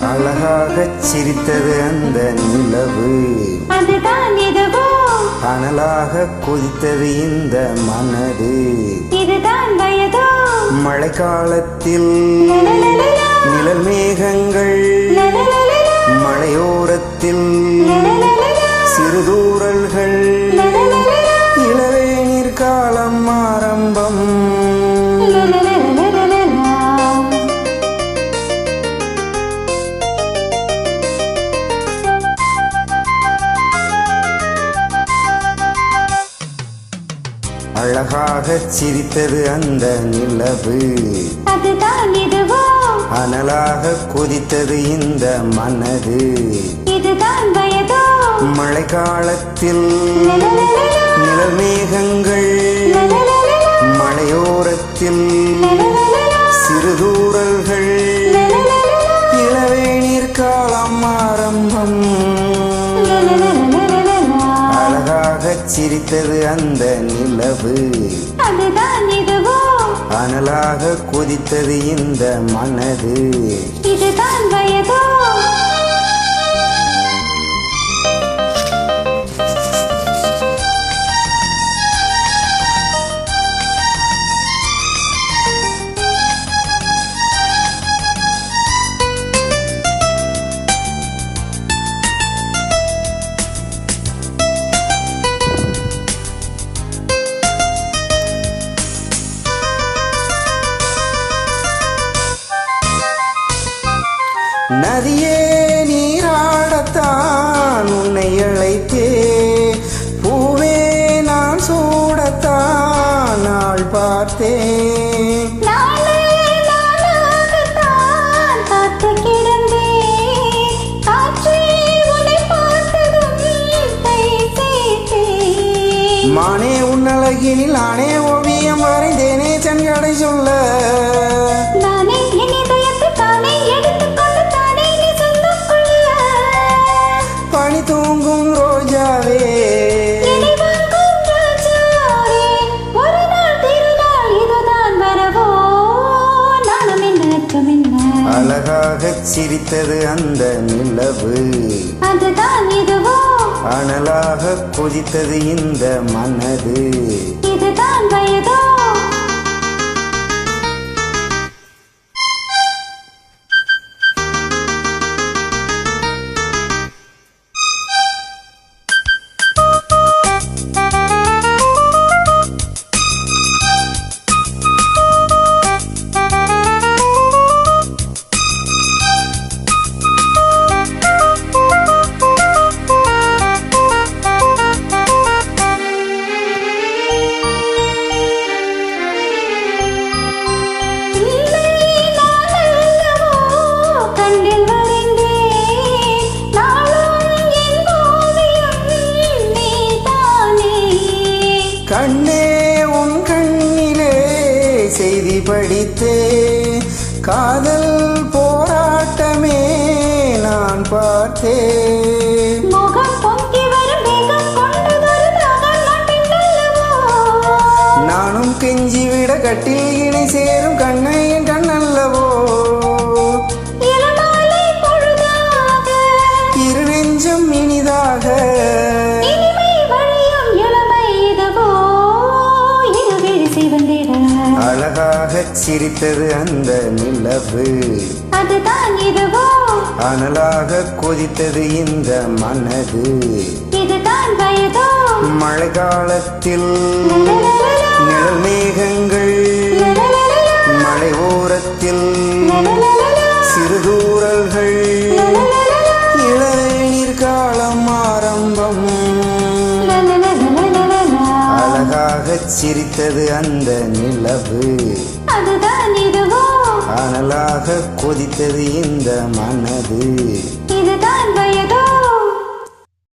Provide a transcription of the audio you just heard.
அழகாகச் சிரித்தது அந்த நிலவு, அதுதான் எதுவோ அனலாக கொதித்தது இந்த மனது, இதுதான் வயதோ மழைக்காலத்தில் நிழல் மேகங்கள், மலையோரத்தில் சிறுதூறல்கள், இளவேநீர் காலம் ஆரம்பம். அழகாகச் சிரித்தது அந்த நிலவு, அதுதான் எதுவோ அனலாக கொதித்தது இந்த மனது, இதுதான் வயதோ மழைக்காலத்தில் நிழல் மேகங்கள், மலையோரத்தில் சிறுதூறல்கள், இளவேநீர் காலம் ஆரம்பம். அழகாகச் சிரித்தது அந்த நிலவு, அதுதான் எதுவோ அனலாக கொதித்தது இந்த மனது, இதுதான் வயதோ நதியே நீராடத்தான் உன்னை அழைத்தே, பூவே நான் சூடத்தான் நாள் பார்த்தேன். மானே உன் அழகினில் ஆனே ஓவியம் வரைந்தேனே செங்கடை சொல்ல, பனி தூங்கும் ரோஜாவே, அழகாகச் சிரித்தது அந்த நிலவு, அதுதான் எதுவோ அனலாக கொதித்தது இந்த மனது, இதுதான் வயதோ கண்ணே உன் கண்ணிலே செய்தி படித்தே, காதல் போராட்டமே நான் பார்த்தேன். நானும் கெஞ்சிவிட கட்டில் இணை சேரும் கண்ணை என் கண்ணல்லவோ, இரு நெஞ்சம் இனிதாக அழகாகச் சிரித்தது அந்த நிலவு, அதுதான் எதுவோ அனலாக கொதித்தது இந்த மனது, இதுதான் வயதோ மழைக்காலத்தில் நிழல் மேகங்கள், மலை ஓரத்தில் சிறுதூறல்கள், இளநீர் காலம் ஆரம்பம். அழகாகச் சிரித்தது அந்த நிலவு, அதுதான் எதுவோ அனலாக கொதித்தது இந்த மனது, இதுதான் வயதோ